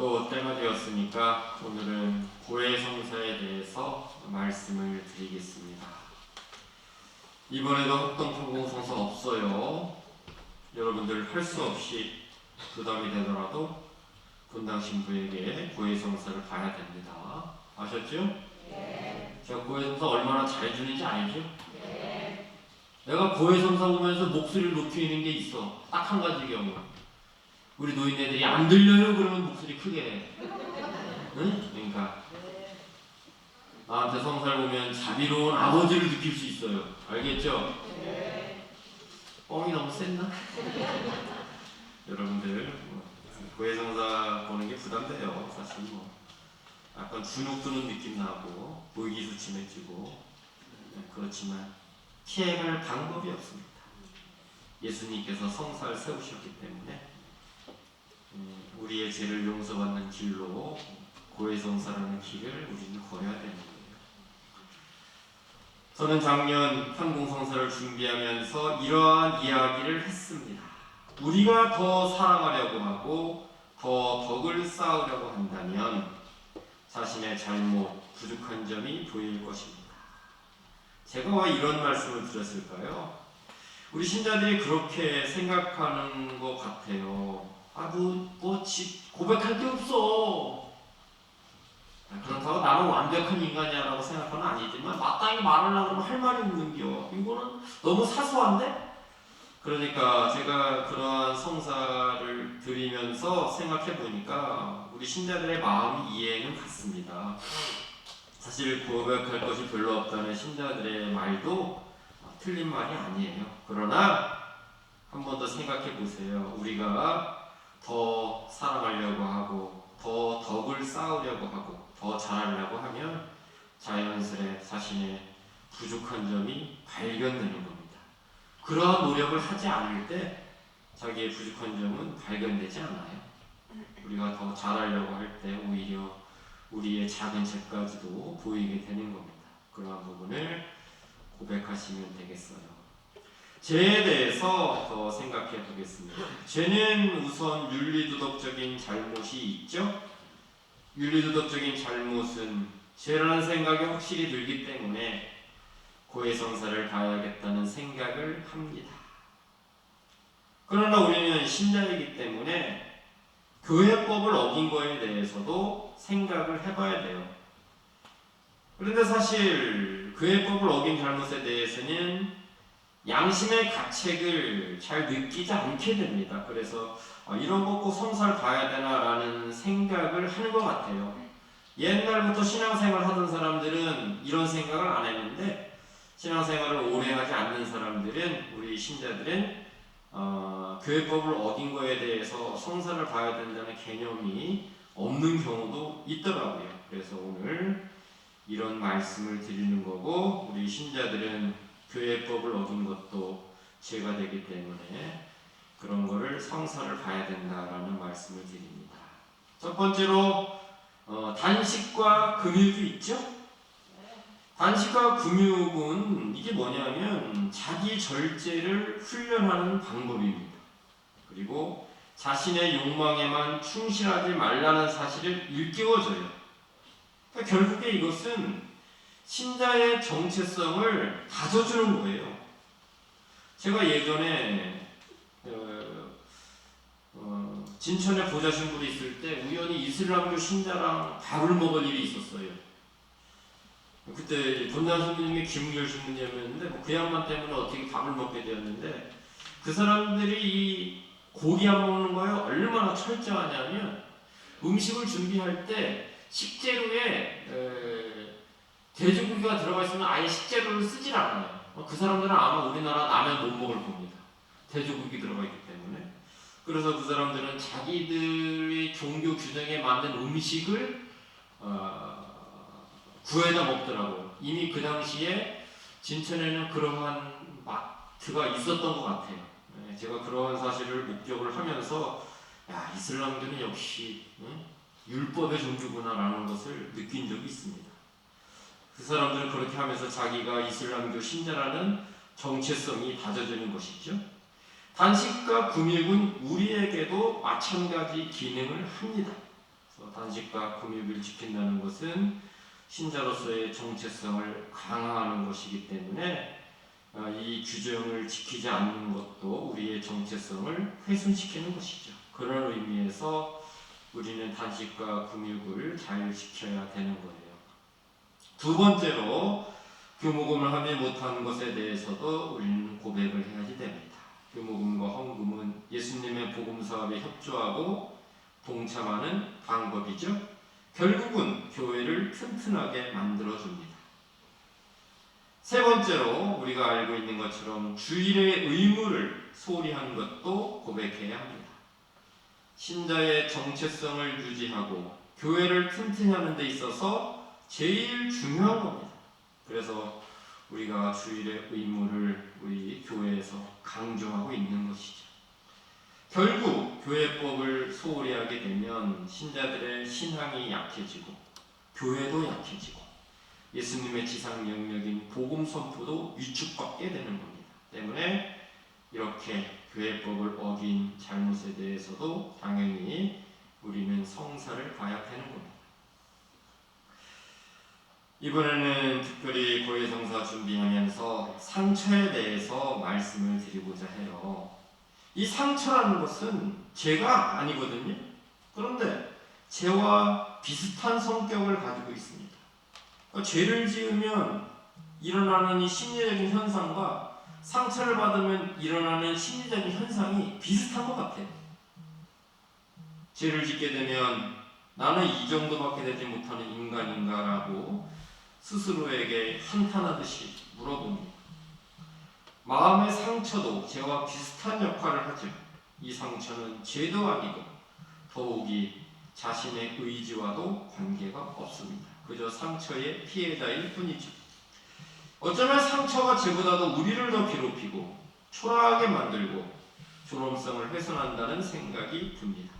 또 때가 되었으니까 오늘은 고해성사에 대해서 말씀을 드리겠습니다. 이번에도 합동판공성사 없어요. 여러분들 할 수 없이 부담이 되더라도 분당 신부에게 고해성사를 봐야 됩니다. 아셨죠? 네. 제가 고해성사 얼마나 잘해주는지 알죠? 네. 내가 고해성사 보면서 목소리를 높이는 게 있어. 딱 한 가지 경우. 우리 노인네들이 안 들려요 그러면 목소리 크게 해. 응? 그러니까 나한테 성사를 보면 자비로운 아버지를 느낄 수 있어요. 알겠죠? 네. 뻥이 너무 셌나? 여러분들 고해성사 보는 게 부담돼요. 사실 약간 주눅 드는 느낌 나고 보이기수침해지고 그렇지만 피해갈 방법이 없습니다. 예수님께서 성사를 세우셨기 때문에 우리의 죄를 용서받는 길로 고해성사라는 길을 우리는 걸어야 되는 거예요. 저는 작년 판공성사를 준비하면서 이러한 이야기를 했습니다. 우리가 더 사랑하려고 하고 더 덕을 쌓으려고 한다면 자신의 잘못, 부족한 점이 보일 것입니다. 제가 왜 이런 말씀을 드렸을까요? 우리 신자들이 그렇게 생각하는 것 같아요. 고백할 게 없어. 그렇다고 나는 완벽한 인간이야라고 생각하는 아니지만 마땅히 말하려고 하면 할 말이 없는겨. 이거는 너무 사소한데? 그러니까 제가 그러한 성사를 드리면서 생각해 보니까 우리 신자들의 마음이 이해는 갔습니다. 사실 고백할 것이 별로 없다는 신자들의 말도 틀린 말이 아니에요. 그러나 한 번 더 생각해 보세요. 우리가 더 사랑하려고 하고 더 덕을 쌓으려고 하고 더 잘하려고 하면 자연스레 자신의 부족한 점이 발견되는 겁니다. 그러한 노력을 하지 않을 때 자기의 부족한 점은 발견되지 않아요. 우리가 더 잘하려고 할 때 오히려 우리의 작은 죄까지도 보이게 되는 겁니다. 그러한 부분을 고백하시면 되겠어요. 죄에 대해서 더 생각해 보겠습니다. 죄는 우선 윤리도덕적인 잘못이 있죠. 윤리도덕적인 잘못은 죄라는 생각이 확실히 들기 때문에 고해성사를 가야겠다는 생각을 합니다. 그러나 우리는 신자이기 때문에 교회법을 어긴 거에 대해서도 생각을 해봐야 돼요. 그런데 사실 교회법을 어긴 잘못에 대해서는 양심의 가책을 잘 느끼지 않게 됩니다. 그래서 이런 거 꼭 성사를 봐야 되나라는 생각을 하는 것 같아요. 옛날부터 신앙생활 하던 사람들은 이런 생각을 안 했는데 신앙생활을 오래 하지 않는 사람들은 우리 신자들은 교회법을 어긴 거에 대해서 성사를 봐야 된다는 개념이 없는 경우도 있더라고요. 그래서 오늘 이런 말씀을 드리는 거고 우리 신자들은 교회법을 어긴 것도 죄가 되기 때문에 그런 거를 성사를 봐야 된다라는 말씀을 드립니다. 첫 번째로 단식과 금욕이 있죠? 단식과 금욕은 이게 뭐냐면 자기 절제를 훈련하는 방법입니다. 그리고 자신의 욕망에만 충실하지 말라는 사실을 일깨워줘요. 그러니까 결국에 이것은 신자의 정체성을 다져주는 거예요. 제가 예전에 진천에 보좌 신부로 있을 때 우연히 이슬람교 신자랑 밥을 먹을 일이 있었어요. 그때 본당 신부님이 김은결 신부님이었는데 그 양반 때문에 어떻게 밥을 먹게 되었는데 그 사람들이 이 고기 안 먹는 거에 얼마나 철저하냐면 음식을 준비할 때 식재료에 돼지고기가 들어가 있으면 아예 식재료를 쓰질 않아요. 그 사람들은 아마 우리나라 라면 못 먹을 겁니다. 돼지고기 들어가 있기 때문에. 그래서 그 사람들은 자기들의 종교 규정에 맞는 음식을 구해다 먹더라고요. 이미 그 당시에 진천에는 그러한 마트가 있었던 것 같아요. 제가 그러한 사실을 목격을 하면서 야, 이슬람교는 역시 율법의 종교구나라는 것을 느낀 적이 있습니다. 그 사람들은 그렇게 하면서 자기가 이슬람교 신자라는 정체성이 다져지는 것이죠. 단식과 금욕은 우리에게도 마찬가지 기능을 합니다. 그래서 단식과 금욕을 지킨다는 것은 신자로서의 정체성을 강화하는 것이기 때문에 이 규정을 지키지 않는 것도 우리의 정체성을 훼손시키는 것이죠. 그런 의미에서 우리는 단식과 금욕을 잘 지켜야 되는 거예요. 두 번째로 교목음을 하지 못하는 것에 대해서도 우리는 고백을 해야지 됩니다. 교목음과 헌금은 예수님의 복음 사업에 협조하고 동참하는 방법이죠. 결국은 교회를 튼튼하게 만들어줍니다. 세 번째로 우리가 알고 있는 것처럼 주일의 의무를 소홀히 한 것도 고백해야 합니다. 신자의 정체성을 유지하고 교회를 튼튼히 하는 데 있어서 제일 중요한 겁니다. 그래서 우리가 주일의 의무를 우리 교회에서 강조하고 있는 것이죠. 결국 교회법을 소홀히 하게 되면 신자들의 신앙이 약해지고 교회도 약해지고 예수님의 지상 영역인 복음 선포도 위축받게 되는 겁니다. 때문에 이렇게 교회법을 어긴 잘못에 대해서도 당연히 우리는 성사를 봐야 되는 겁니다. 이번에는 특별히 고해성사 준비하면서 상처에 대해서 말씀을 드리고자 해요. 이 상처라는 것은 죄가 아니거든요. 그런데 죄와 비슷한 성격을 가지고 있습니다. 그러니까 죄를 지으면 일어나는 이 심리적인 현상과 상처를 받으면 일어나는 심리적인 현상이 비슷한 것 같아요. 죄를 짓게 되면 나는 이 정도밖에 되지 못하는 인간인가라고 스스로에게 한탄하듯이 물어봅니다. 마음의 상처도 죄와 비슷한 역할을 하죠. 이 상처는 죄도 아니고 더욱이 자신의 의지와도 관계가 없습니다. 그저 상처의 피해자일 뿐이죠. 어쩌면 상처가 죄보다도 우리를 더 괴롭히고 초라하게 만들고 존엄성을 훼손한다는 생각이 듭니다.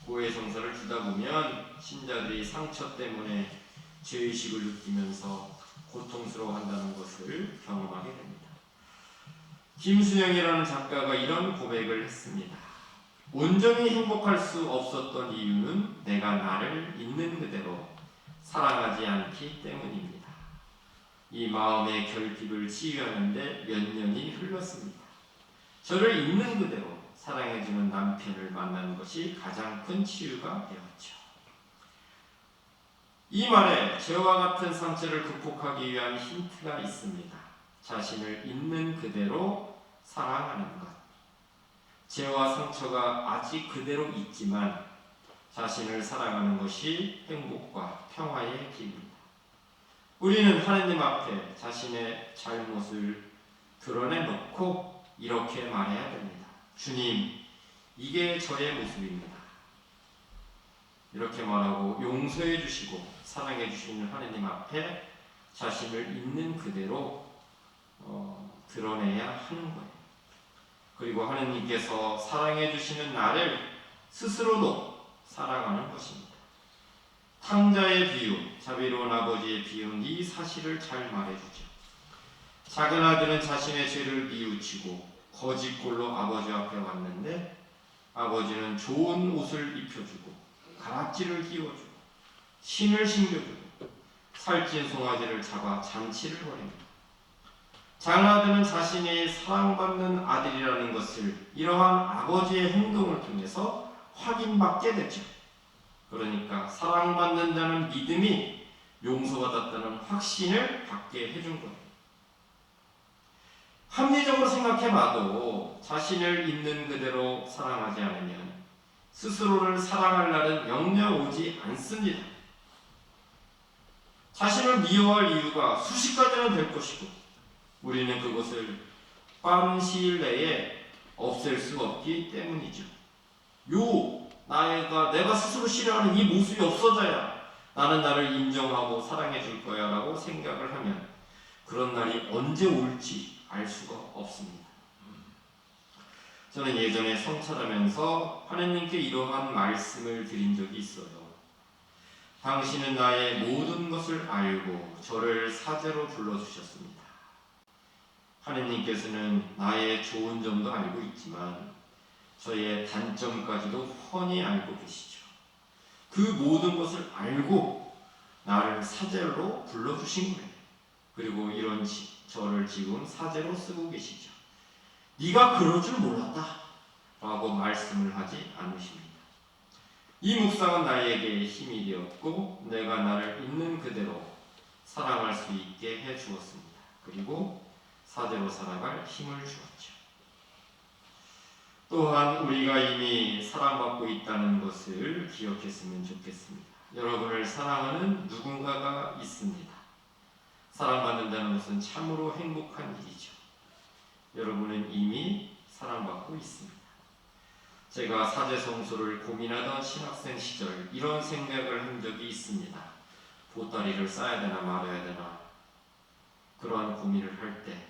고해성사를 주다 보면 신자들이 상처 때문에 죄의식을 느끼면서 고통스러워한다는 것을 경험하게 됩니다. 김순영이라는 작가가 이런 고백을 했습니다. 온전히 행복할 수 없었던 이유는 내가 나를 있는 그대로 사랑하지 않기 때문입니다. 이 마음의 결핍을 치유하는데 몇 년이 흘렀습니다. 저를 있는 그대로 사랑해주는 남편을 만나는 것이 가장 큰 치유가 되었죠. 이 말에 죄와 같은 상처를 극복하기 위한 힌트가 있습니다. 자신을 있는 그대로 사랑하는 것. 죄와 상처가 아직 그대로 있지만 자신을 사랑하는 것이 행복과 평화의 길입니다. 우리는 하나님 앞에 자신의 잘못을 드러내놓고 이렇게 말해야 됩니다. 주님, 이게 저의 모습입니다. 이렇게 말하고 용서해 주시고 사랑해 주시는 하나님 앞에 자신을 있는 그대로 드러내야 하는 거예요. 그리고 하나님께서 사랑해 주시는 나를 스스로도 사랑하는 것입니다. 탕자의 비유, 자비로운 아버지의 비유는 이 사실을 잘 말해주죠. 작은 아들은 자신의 죄를 뉘우치고 거짓골로 아버지 앞에 왔는데 아버지는 좋은 옷을 입혀주고 가락지를 끼워주고 신을 신겨주고 살찐 송아지를 잡아 잔치를 벌입니다. 작은 아들은 자신이 사랑받는 아들이라는 것을 이러한 아버지의 행동을 통해서 확인받게 되죠. 그러니까 사랑받는다는 믿음이 용서받았다는 확신을 갖게 해준 거예요. 합리적으로 생각해봐도 자신을 있는 그대로 사랑하지 않으면 스스로를 사랑할 날은 영영 오지 않습니다. 자신을 미워할 이유가 수십 가지는 될 것이고 우리는 그것을 빠른 시일 내에 없앨 수 없기 때문이죠. 내가 스스로 싫어하는 이 모습이 없어져야 나는 나를 인정하고 사랑해 줄 거야 라고 생각을 하면 그런 날이 언제 올지 알 수가 없습니다. 저는 예전에 성찰하면서 하나님께 이러한 말씀을 드린 적이 있어요. 당신은 나의 모든 것을 알고 저를 사제로 불러주셨습니다. 하나님께서는 나의 좋은 점도 알고 있지만 저의 단점까지도 훤히 알고 계시죠. 그 그 모든 것을 알고 나를 사제로 불러주신 거예요. 그리고 이런 저를 지금 사제로 쓰고 계시죠. 네가 그럴 줄 몰랐다 라고 말씀을 하지 않으십니다. 이 묵상은 나에게 힘이 되었고 내가 나를 있는 그대로 사랑할 수 있게 해 주었습니다. 그리고 사제로 살아갈 힘을 주었죠. 또한 우리가 이미 사랑받고 있다는 것을 기억했으면 좋겠습니다. 여러분을 사랑하는 누군가가 있습니다. 사랑받는다는 것은 참으로 행복한 일이죠. 여러분은 이미 사랑받고 있습니다. 제가 사제성소를 고민하던 신학생 시절 이런 생각을 한 적이 있습니다. 보따리를 싸야 되나 말아야 되나 그러한 고민을 할 때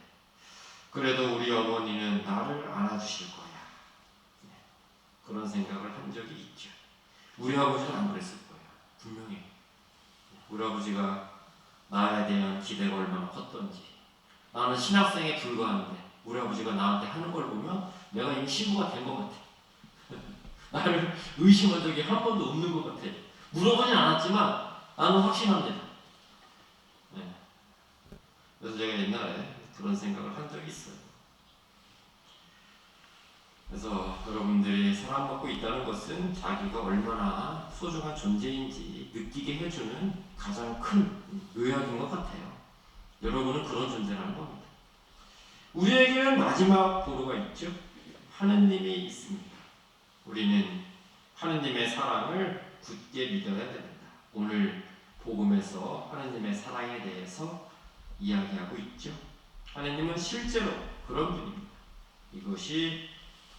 그래도 우리 어머니는 나를 안아주실 거야. 그런 생각을 한 적이 있죠. 우리 아버지는 안 그랬을 거예요. 분명히. 우리 아버지가 나에 대한 기대가 얼마나 컸던지. 나는 신학생에 불과한데 우리 아버지가 나한테 하는 걸 보면 내가 이미 신부가 된 것 같아. 나를 의심한 적이 한 번도 없는 것 같아. 물어보진 않았지만 나는 확신합니다. 네. 그래서 제가 옛날에 그런 생각을 한 적이 있어요. 그래서 여러분들이 사랑받고 있다는 것은 자기가 얼마나 소중한 존재인지 느끼게 해주는 가장 큰 요약인 것 같아요. 여러분은 그런 존재라는 겁니다. 우리에게는 마지막 보루가 있죠. 하느님이 있습니다. 우리는 하느님의 사랑을 굳게 믿어야 됩니다. 오늘 복음에서 하느님의 사랑에 대해서 이야기하고 있죠. 하느님은 실제로 그런 분입니다. 이것이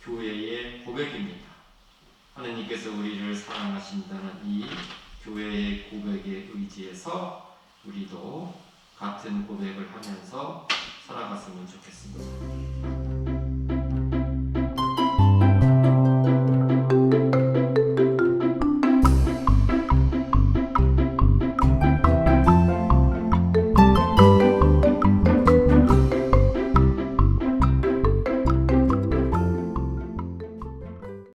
교회의 고백입니다. 하느님께서 우리를 사랑하신다는 이 교회의 고백에 의지해서 우리도 같은 고백을 하면서 살아갔으면 좋겠습니다.